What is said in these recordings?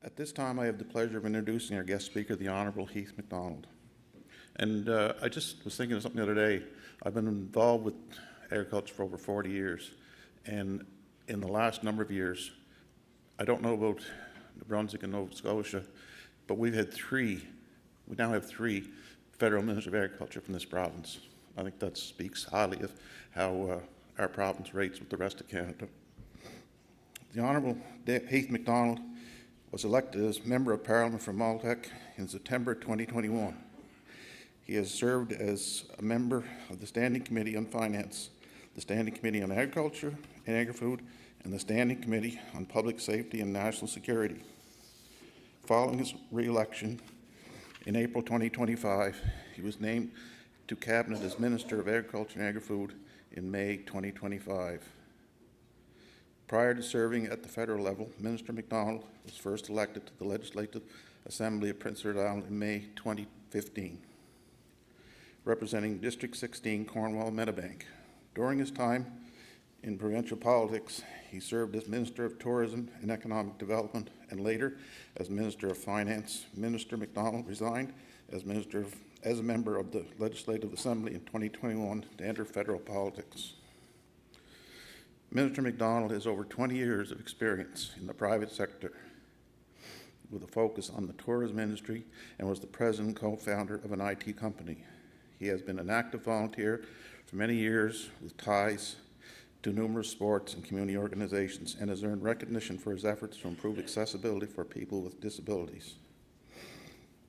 At this time, I have the pleasure of introducing our guest speaker, the Honourable Heath MacDonald. And I just was thinking of something the other day. I've been involved with agriculture for over 40 years. And in the last number of years, I don't know about New Brunswick and Nova Scotia, but we now have three federal ministers of agriculture from this province. I think that speaks highly of how our province rates with the rest of Canada. The Honourable Heath MacDonald was elected as Member of Parliament for Maltec in September 2021. He has served as a member of the Standing Committee on Finance, the Standing Committee on Agriculture and Agri-Food, and the Standing Committee on Public Safety and National Security. Following his re-election in April 2025, he was named to Cabinet as Minister of Agriculture and Agri-Food in May 2025. Prior to serving at the federal level, Minister MacDonald was first elected to the Legislative Assembly of Prince Edward Island in May 2015, representing District 16, Cornwall Meadowbank. During his time in provincial politics, he served as Minister of Tourism and Economic Development and later as Minister of Finance. Minister MacDonald resigned as a member of the Legislative Assembly in 2021 to enter federal politics. Minister MacDonald has over 20 years of experience in the private sector with a focus on the tourism industry and was the president and co-founder of an IT company. He has been an active volunteer for many years with ties to numerous sports and community organizations and has earned recognition for his efforts to improve accessibility for people with disabilities.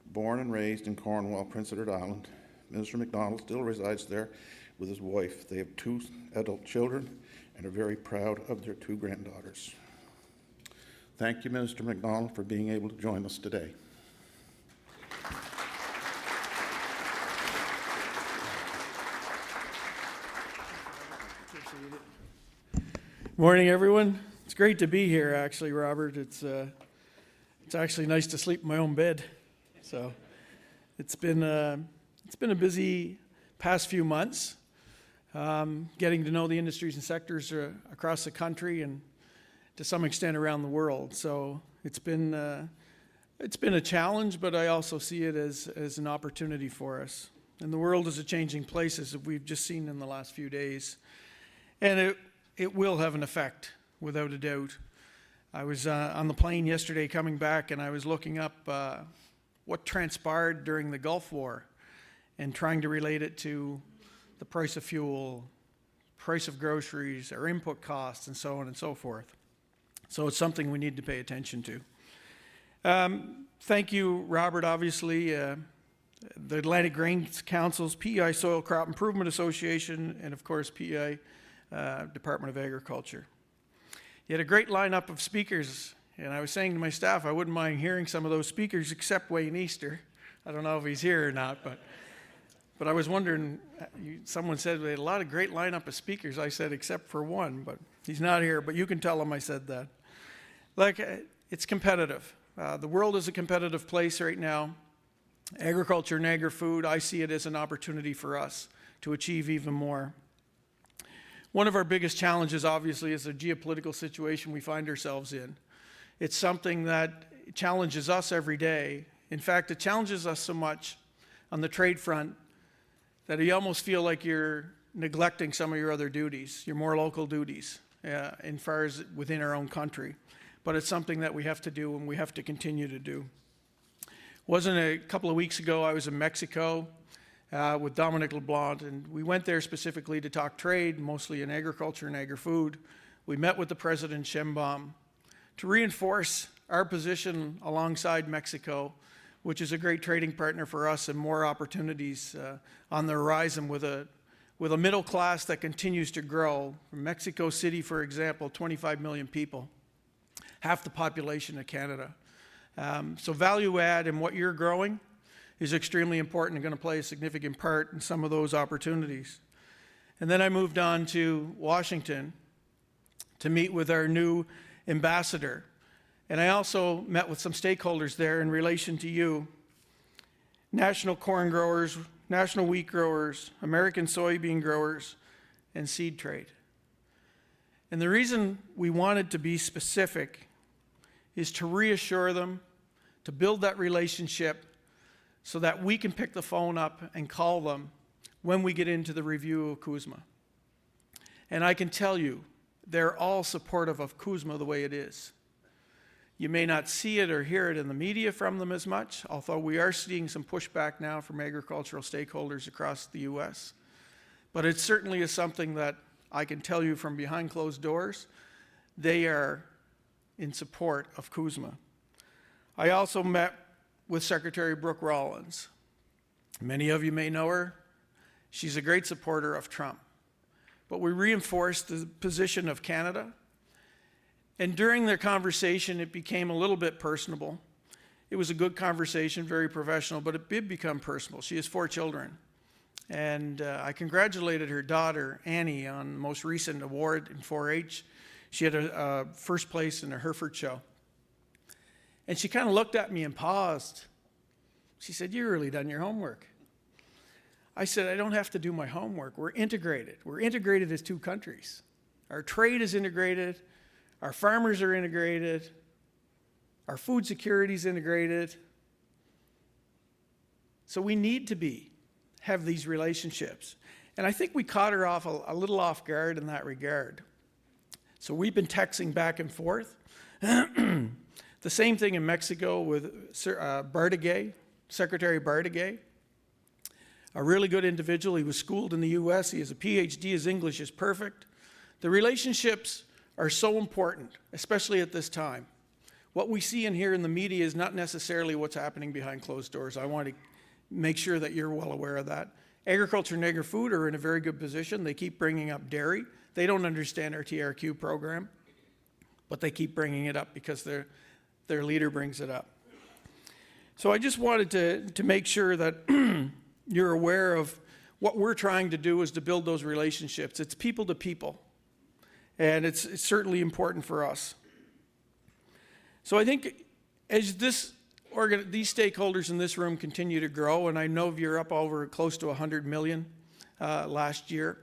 Born and raised in Cornwall, Prince Edward Island, Minister MacDonald still resides there with his wife. They have 2 adult children and are very proud of their 2 granddaughters. Thank you, Minister MacDonald, for being able to join us today. Morning, everyone. It's great to be here, actually, Robert. It's actually nice to sleep in my own bed. So it's been a busy past few months, getting to know the industries and sectors across the country and to some extent around the world. So it's been a challenge, but I also see it as an opportunity for us. And the world is a changing place, as we've just seen in the last few days. And it will have an effect, without a doubt. I was on the plane yesterday coming back, and I was looking up what transpired during the Gulf War and trying to relate it to the price of fuel, price of groceries, our input costs, and so on and so forth. So it's something we need to pay attention to. Thank you, Robert, obviously, the Atlantic Grains Council's PEI Soil Crop Improvement Association, and of course PEI Department of Agriculture. You had a great lineup of speakers, and I was saying to my staff I wouldn't mind hearing some of those speakers except Wayne Easter. I don't know if he's here or not, but I was wondering, someone said we had a lot of great lineup of speakers. I said except for one, but he's not here, but you can tell him I said that. It's competitive. The world is a competitive place right now. Agriculture and agri-food, I see it as an opportunity for us to achieve even more. One of our biggest challenges, obviously, is the geopolitical situation we find ourselves in. It's something that challenges us every day. In fact, it challenges us so much on the trade front that you almost feel like you're neglecting some of your other duties, your more local duties, in far as within our own country. But it's something that we have to do and we have to continue to do. Wasn't a couple of weeks ago, I was in Mexico with Dominic LeBlanc, and we went there specifically to talk trade, mostly in agriculture and agri-food. We met with the President Sheinbaum to reinforce our position alongside Mexico, which is a great trading partner for us and more opportunities on the horizon with a middle class that continues to grow. From Mexico City, for example, 25 million people, half the population of Canada. So value add in what you're growing is extremely important and going to play a significant part in some of those opportunities. And then I moved on to Washington to meet with our new ambassador. And I also met with some stakeholders there in relation to you, national corn growers, national wheat growers, American soybean growers, and seed trade. And the reason we wanted to be specific is to reassure them, to build that relationship so that we can pick the phone up and call them when we get into the review of CUSMA. And I can tell you, they're all supportive of CUSMA the way it is. You may not see it or hear it in the media from them as much, although we are seeing some pushback now from agricultural stakeholders across the U.S. But it certainly is something that I can tell you from behind closed doors, they are in support of CUSMA. I also met with Secretary Brooke Rollins. Many of you may know her. She's a great supporter of Trump. But we reinforced the position of Canada. And during their conversation, it became a little bit personable. It was a good conversation, very professional, but it did become personal. She has 4 children. And I congratulated her daughter, Annie, on the most recent award in 4-H. She had a first place in a Hereford show. And she kind of looked at me and paused. She said, "You really done your homework." I said, "I don't have to do my homework. We're integrated. We're integrated as 2 countries. Our trade is integrated. Our farmers are integrated. Our food security is integrated. So we need to have these relationships." And I think we caught her off a little off guard in that regard. So we've been texting back and forth. The same thing in Mexico with Bartigay, Secretary Bartigay. A really good individual. He was schooled in the U.S. He has a PhD. His English is perfect. The relationships are so important, especially at this time. What we see and hear in the media is not necessarily what's happening behind closed doors. I want to make sure that you're well aware of that. Agriculture and agri-food are in a very good position. They keep bringing up dairy. They don't understand our TRQ program, but they keep bringing it up because their leader brings it up. So I just wanted to make sure that you're aware of what we're trying to do is to build those relationships. It's people to people, and it's certainly important for us. So I think as these stakeholders in this room continue to grow, and I know you're up over close to 100 million last year,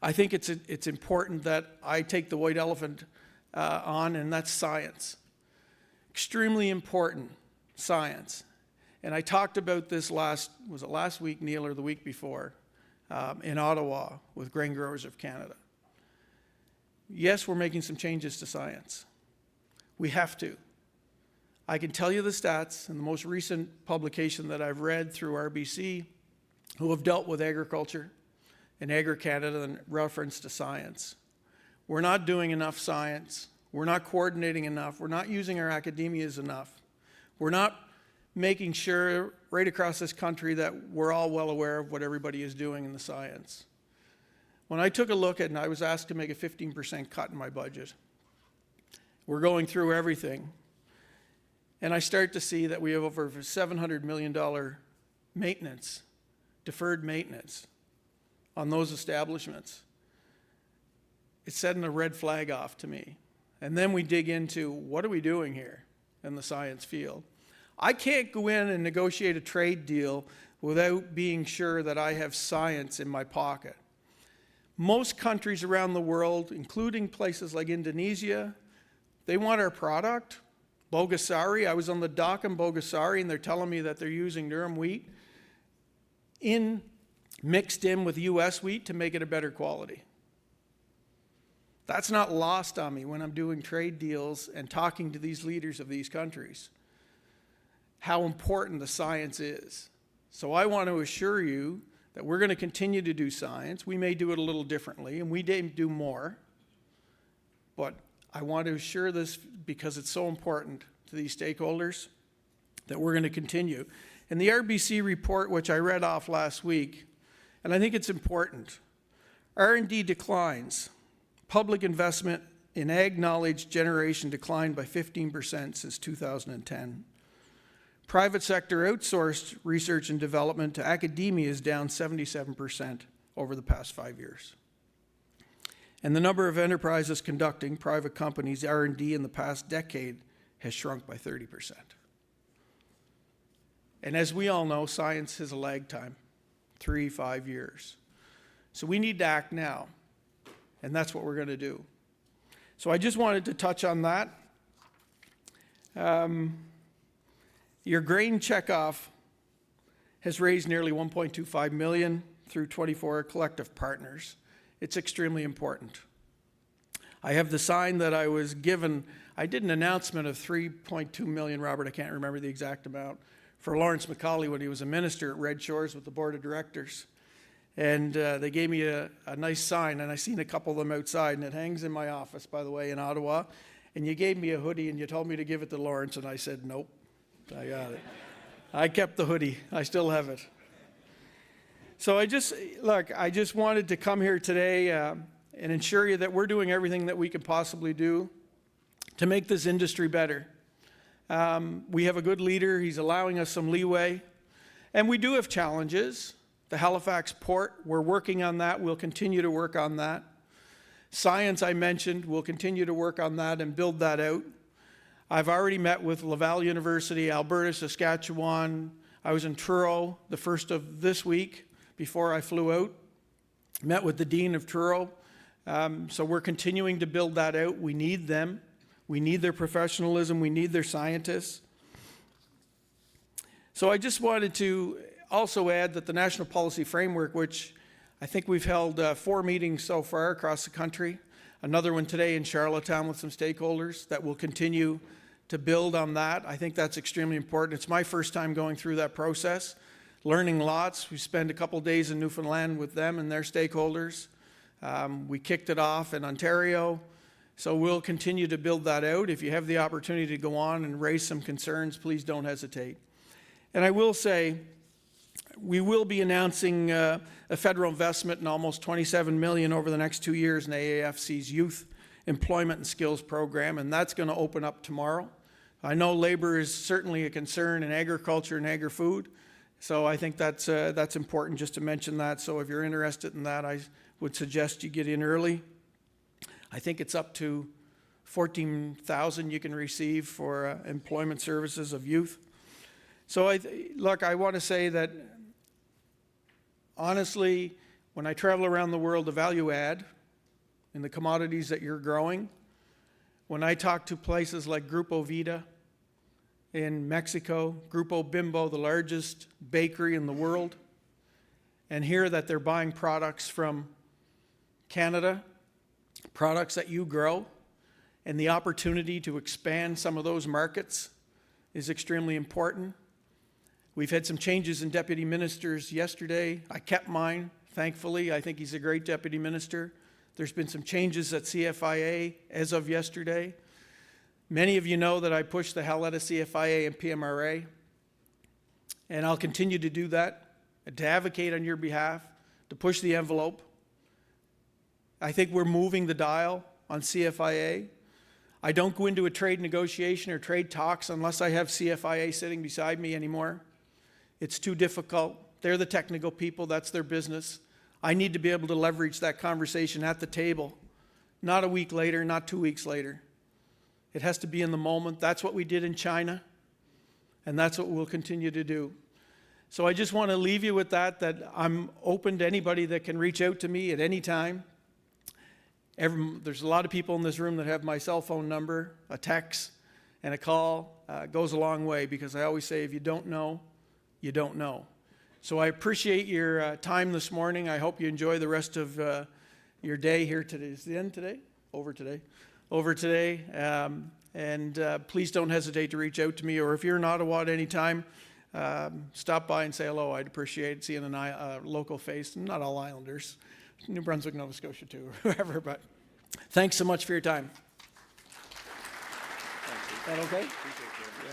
I think it's important that I take the white elephant on, and that's science. Extremely important, science. And I talked about this last week, Neil, or the week before, in Ottawa with Grain Growers of Canada. Yes, we're making some changes to science. We have to. I can tell you the stats in the most recent publication that I've read through RBC, who have dealt with agriculture and Agri-Canada in reference to science. We're not doing enough science. We're not coordinating enough. We're not using our academias enough. We're not making sure right across this country that we're all well aware of what everybody is doing in the science. When I took a look at it, and I was asked to make a 15% cut in my budget, we're going through everything, and I start to see that we have over $700 million maintenance, deferred maintenance on those establishments. It's setting a red flag off to me. And then we dig into what are we doing here in the science field. I can't go in and negotiate a trade deal without being sure that I have science in my pocket. Most countries around the world, including places like Indonesia, they want our product. Bogasari, I was on the dock in Bogasari, and they're telling me that they're using durum wheat mixed in with U.S. wheat to make it a better quality. That's not lost on me when I'm doing trade deals and talking to these leaders of these countries, how important the science is. So I want to assure you that we're going to continue to do science. We may do it a little differently, and we may do more, but I want to assure this because it's so important to these stakeholders that we're going to continue. And the RBC report, which I read off last week, and I think it's important, R&D declines. Public investment in ag knowledge generation declined by 15% since 2010. Private sector outsourced research and development to academia is down 77% over the past 5 years. And the number of enterprises conducting private companies R&D in the past decade has shrunk by 30%. And as we all know, science has a lag time, 3-5 years. So we need to act now, and that's what we're going to do. So I just wanted to touch on that. Your grain checkoff has raised nearly $1.25 million through 24 collective partners. It's extremely important. I have the sign that I was given. I did an announcement of $3.2 million, Robert, I can't remember the exact amount, for Lawrence McCauley when he was a minister at Red Shores with the board of directors. And they gave me a nice sign, and I seen a couple of them outside, and it hangs in my office, by the way, in Ottawa. And you gave me a hoodie, and you told me to give it to Lawrence, and I said, nope, I got it. I kept the hoodie. I still have it. So I just wanted to come here today and ensure you that we're doing everything that we can possibly do to make this industry better. We have a good leader. He's allowing us some leeway. And we do have challenges. The Halifax port, we're working on that. We'll continue to work on that. Science, I mentioned, we'll continue to work on that and build that out. I've already met with Laval University, Alberta, Saskatchewan. I was in Truro the first of this week before I flew out. Met with the Dean of Truro. So we're continuing to build that out. We need them. We need their professionalism. We need their scientists. So I just wanted to also add that the National Policy Framework, which I think we've held 4 meetings so far across the country, another one today in Charlottetown with some stakeholders, that will continue to build on that. I think that's extremely important. It's my first time going through that process, learning lots. We spent a couple days in Newfoundland with them and their stakeholders. We kicked it off in Ontario, so we'll continue to build that out. If you have the opportunity to go on and raise some concerns, please don't hesitate. And I will say, we will be announcing a federal investment in almost $27 million over the next 2 years in AAFC's Youth Employment and Skills Program, and that's going to open up tomorrow. I know labor is certainly a concern in agriculture and agri-food, so I think that's important just to mention that. So if you're interested in that, I would suggest you get in early. I think it's up to $14,000 you can receive for employment services of youth. So I want to say that, honestly, when I travel around the world, the value add in the commodities that you're growing, when I talk to places like Grupo Vida in Mexico, Grupo Bimbo, the largest bakery in the world, and hear that they're buying products from Canada, products that you grow, and the opportunity to expand some of those markets is extremely important. We've had some changes in deputy ministers yesterday. I kept mine, thankfully. I think he's a great deputy minister. There's been some changes at CFIA as of yesterday. Many of you know that I push the hell out of CFIA and PMRA, and I'll continue to do that, to advocate on your behalf, to push the envelope. I think we're moving the dial on CFIA. I don't go into a trade negotiation or trade talks unless I have CFIA sitting beside me anymore. It's too difficult. They're the technical people. That's their business. I need to be able to leverage that conversation at the table, not a week later, not 2 weeks later. It has to be in the moment. That's what we did in China, and that's what we'll continue to do. So I just want to leave you with that I'm open to anybody that can reach out to me at any time. There's a lot of people in this room that have my cell phone number. A text and a call goes a long way, because I always say, if you don't know, you don't know. So I appreciate your time this morning. I hope you enjoy the rest of your day here today. Is the end today? Over today. And please don't hesitate to reach out to me, or if you're in Ottawa at any time, stop by and say hello. I'd appreciate seeing a local face. Not all Islanders. New Brunswick, Nova Scotia too, or whoever, but thanks so much for your time. Is that okay? Yeah.